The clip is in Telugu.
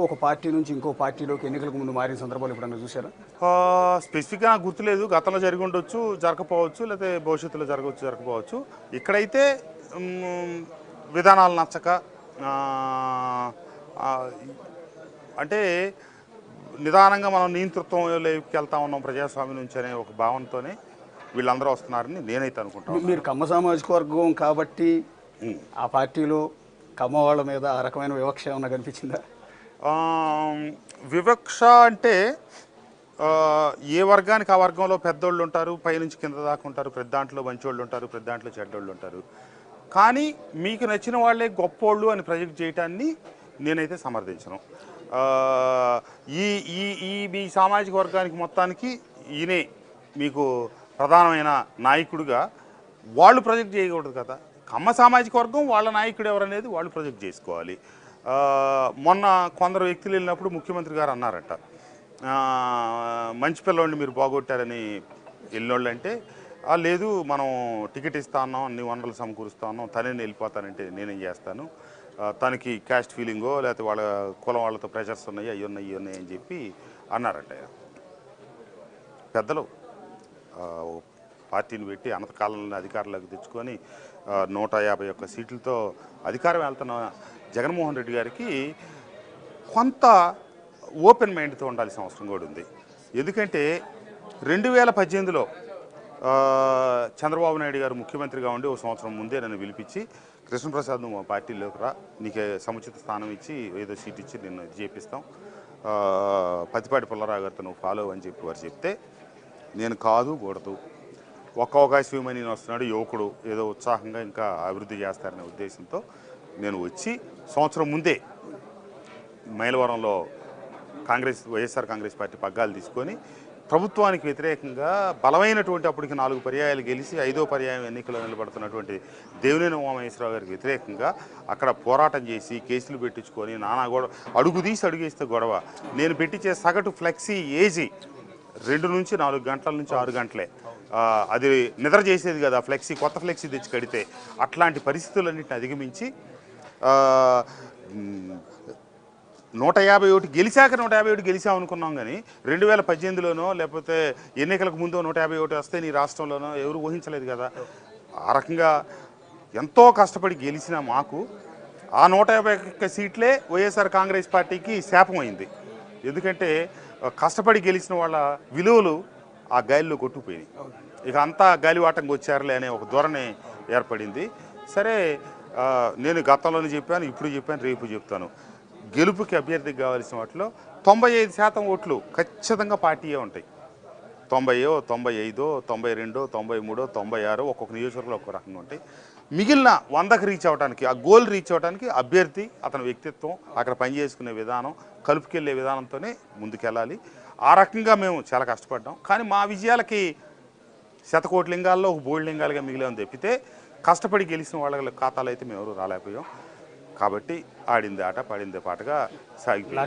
ఒక పార్టీ నుంచి ఇంకో పార్టీలోకి ఎన్నికలకు ముందు మారిన సందర్భాలు ఎప్పుడన్నా చూసారా? స్పెసిఫిక్గా నాకు గుర్తులేదు. గతంలో జరిగి ఉండొచ్చు, జరగకపోవచ్చు, లేకపోతే భవిష్యత్తులో జరగవచ్చు, జరగకపోవచ్చు. ఇక్కడైతే మ్, విధానాలు నచ్చక ఆ, ఆ, అంటే నిదానంగా మనం నియంతృత్వంలోకి వెళ్తా ఉన్నాం ప్రజాస్వామ్యం నుంచి అనే ఒక భావనతోనే వీళ్ళందరూ వస్తున్నారని నేనైతే అనుకుంటాను. మీరు కమ్మ సామాజిక వర్గం కాబట్టి ఆ పార్టీలో కమ్మ వాళ్ళ మీద ఆ రకమైన వివక్ష ఏమన్నా కనిపించిందా? వివక్ష అంటే ఆ, ఏ వర్గానికి ఆ వర్గంలో పెద్దోళ్ళు ఉంటారు, పైనుంచి కింద దాకా ఉంటారు, పెద్ద దాంట్లో మంచోళ్ళు ఉంటారు, పెద్ద దాంట్లో చెడ్డోళ్ళు ఉంటారు. కానీ మీకు నచ్చిన వాళ్ళే గొప్పోళ్ళు అని ప్రొజెక్ట్ చేయటాన్ని నేనైతే సమర్థించను. ఆ, ఈ ఈ ఈ మీ సామాజిక వర్గానికి మొత్తానికి ఈయనే మీకు ప్రధానమైన నాయకుడిగా వాళ్ళు ప్రొజెక్ట్ చేయకూడదు కదా. కమ్మ సామాజిక వర్గం వాళ్ళ నాయకుడు ఎవరనేది వాళ్ళు ప్రొజెక్ట్ చేసుకోవాలి. మొన్న కొందరు వ్యక్తులు వెళ్ళినప్పుడు ముఖ్యమంత్రి గారు అన్నారట, మంచి పిల్లవాడిని మీరు బాగొట్టారని వెళ్ళినోళ్ళు అంటే, లేదు మనం టికెట్ ఇస్తా ఉన్నాం, అన్ని వనరులు సమకూరుస్తా ఉన్నాం, తనే వెళ్ళిపోతానంటే నేనేం చేస్తాను, తనకి క్యాస్ట్ ఫీలింగో లేకపోతే వాళ్ళ కులం వాళ్ళతో ప్రెషర్స్ ఉన్నాయి, అవి ఉన్నాయి ఇవి ఉన్నాయి అని చెప్పి అన్నారట. పెద్దలు పార్టీని పెట్టి అనంతకాలంలో అధికారంలోకి తెచ్చుకొని 151 సీట్లతో అధికారం వెళ్తున్న జగన్మోహన్ రెడ్డి గారికి కొంత ఓపెన్ మైండ్తో ఉండాల్సిన అవసరం కూడా ఉంది. ఎందుకంటే 2018లో చంద్రబాబు నాయుడు గారు ముఖ్యమంత్రిగా ఉండి ఒక సంవత్సరం ముందే నన్ను పిలిపించి, కృష్ణప్రసాద్ నువ్వు మా పార్టీలోకి రా, నీకే సముచిత స్థానం ఇచ్చి ఏదో సీట్ ఇచ్చి నిన్ను ఇది చేపిస్తాం, పతిపాటి పుల్లారావు గారితో నువ్వు ఫాలో అని చెప్పి వారు చెప్తే, నేను కాదు కూడదు, ఒక్క అవకాశం ఇవ్వమని నేను వస్తున్నాడు, యువకుడు ఏదో ఉత్సాహంగా ఇంకా అభివృద్ధి చేస్తారనే ఉద్దేశంతో నేను వచ్చి సంవత్సరం ముందే మైలవరంలో వైఎస్ఆర్ కాంగ్రెస్ పార్టీ పగ్గాలు తీసుకొని ప్రభుత్వానికి వ్యతిరేకంగా బలమైనటువంటి, అప్పటికి 4 పర్యాయాలు గెలిచి 5వ పర్యాయం ఎన్నికల్లో నిలబడుతున్నటువంటి దేవినేని ఉమామహేశ్వరరావు గారికి వ్యతిరేకంగా అక్కడ పోరాటం చేసి కేసులు పెట్టించుకొని నానా గొడవ, అడుగు తీసి అడుగేస్తే గొడవ. నేను పెట్టించే సగటు ఫ్లెక్సీ ఏజీ 2 నుంచి 4 గంటల నుంచి 6 గంటలే. అది నిద్ర చేసేది కదా ఫ్లెక్సీ, కొత్త ఫ్లెక్సీ తెచ్చి కడితే. అట్లాంటి పరిస్థితులన్నింటిని అధిగమించి 151 గెలిచాక 151 గెలిచామనుకున్నాం, కానీ 2018లోనో లేకపోతే ఎన్నికలకు ముందో 151 వస్తే నీ రాష్ట్రంలోనో ఎవరు ఊహించలేదు కదా. ఆ రకంగా ఎంతో కష్టపడి గెలిచిన మాకు ఆ 151 సీట్లే వైఎస్ఆర్ కాంగ్రెస్ పార్టీకి శాపమైంది. ఎందుకంటే కష్టపడి గెలిచిన వాళ్ళ విలువలు ఆ గాలిలో కొట్టుకుపోయినాయి. ఇక అంతా గాలివాటంగా వచ్చారులే అనే ఒక ధోరణి ఏర్పడింది. సరే, నేను గతంలోనే చెప్పాను, ఇప్పుడు చెప్పాను, రేపు చెప్తాను, గెలుపుకి అభ్యర్థికి కావాల్సిన వాటిలో 95% ఓట్లు ఖచ్చితంగా పార్టీయే ఉంటాయి. 90, 95, 92, 93, 96 ఒక్కొక్క నియోజకవర్గంలో ఒక్కొక్క రకంగా ఉంటాయి. మిగిలిన 100కి రీచ్ అవ్వడానికి, ఆ గోల్ రీచ్ అవ్వడానికి అభ్యర్థి, అతని వ్యక్తిత్వం, అక్కడ పనిచేసుకునే విధానం, కలుపుకెళ్లే విధానంతోనే ముందుకెళ్ళాలి. ఆ రకంగా మేము చాలా కష్టపడ్డాం. కానీ మా విజయాలకి శతకోటి లింగాల్లో ఒక బోల్డ్ లింగాలుగా మిగిలేమని తప్పితే కష్టపడి గెలిచిన వాళ్ళ ఖాతాలో అయితే మేము ఎవరు రాలేకపోయాం. కాబట్టి ఆడింది ఆట, పడిందే పాటగా సాగిపోయింది.